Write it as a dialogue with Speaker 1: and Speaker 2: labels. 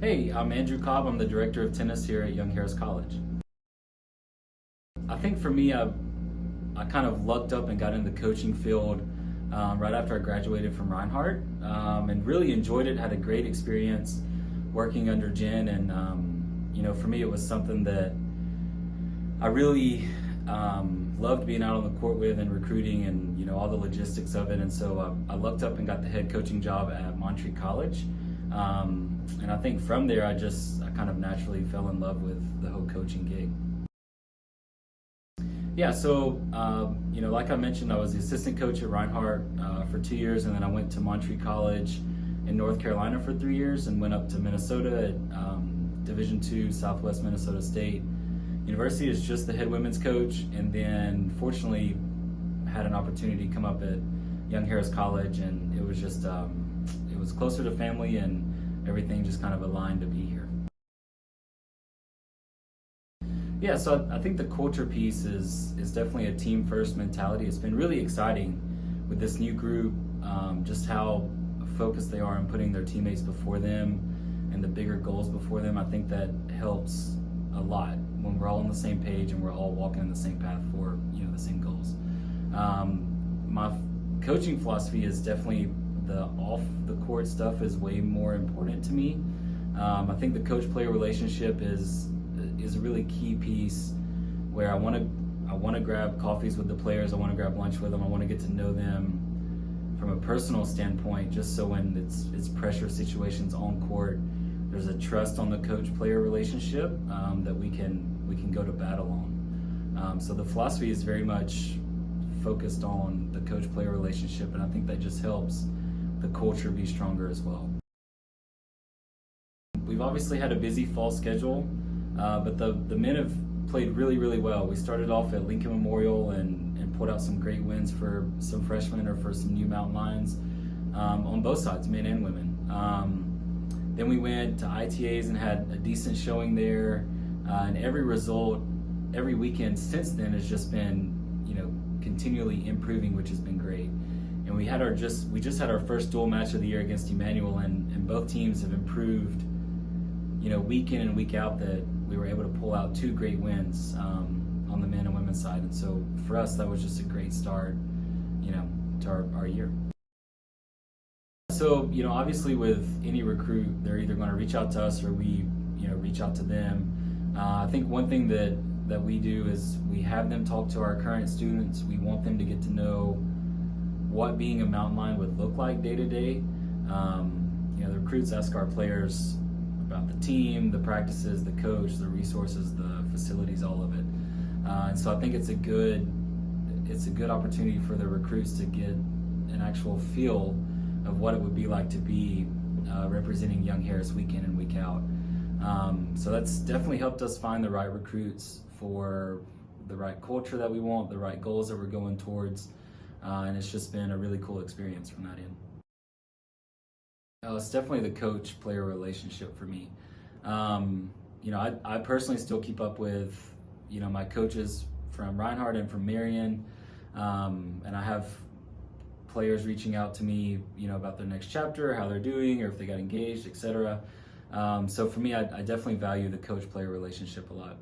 Speaker 1: Hey, I'm Andrew Cobb. I'm the director of tennis here at Young Harris College. I think for me, I kind of lucked up and got in the coaching field right after I graduated from Reinhardt, and really enjoyed it. Had a great experience working under Jen, and for me, it was something that I really loved being out on the court with and recruiting and all the logistics of it. And so I lucked up and got the head coaching job at Montreat College. And I think from there, I kind of naturally fell in love with the whole coaching gig. Yeah, so, like I mentioned, I was the assistant coach at Reinhardt for 2 years, and then I went to Montreat College in North Carolina for 3 years and went up to Minnesota at Division II Southwest Minnesota State University as just the head women's coach, and then fortunately had an opportunity to come up at Young Harris College, and it was just, it was closer to family and everything just kind of aligned to be here. Yeah, so I think the culture piece is definitely a team first mentality. It's been really exciting with this new group, just how focused they are on putting their teammates before them and the bigger goals before them. I think that helps a lot when we're all on the same page and we're all walking in the same path for the same goals. My coaching philosophy is definitely the off the court stuff is way more important to me. I think the coach-player relationship is a really key piece where I want to grab coffees with the players. I want to grab lunch with them. I want to get to know them from a personal standpoint, just so when it's pressure situations on court, there's a trust on the coach-player relationship that we can go to battle on. So the philosophy is very much focused on the coach-player relationship, and I think that just helps the culture be stronger as well. We've obviously had a busy fall schedule, but the men have played really, really well. We started off at Lincoln Memorial and pulled out some great wins for some freshmen or for some new Mountain Lions on both sides, men and women. Then we went to ITAs and had a decent showing there, and every result, every weekend since then has just been, continually improving, which has been great. And we just had our first dual match of the year against Emmanuel, and both teams have improved, week in and week out, that we were able to pull out 2 great wins on the men and women's side. And so for us, that was just a great start, to our year. So, obviously with any recruit, they're either going to reach out to us or we, reach out to them. I think one thing that we do is we have them talk to our current students. We want them to get to know what being a Mountain Lion would look like day to day. The recruits ask our players about the team, the practices, the coach, the resources, the facilities, all of it. And so I think it's a good opportunity for the recruits to get an actual feel of what it would be like to be representing Young Harris week in and week out. So that's definitely helped us find the right recruits for the right culture that we want, the right goals that we're going towards, and it's just been a really cool experience from that end. It's definitely the coach-player relationship for me. I personally still keep up with, my coaches from Reinhardt and from Marion, and I have players reaching out to me, about their next chapter, how they're doing, or if they got engaged, etc. So for me, I definitely value the coach-player relationship a lot.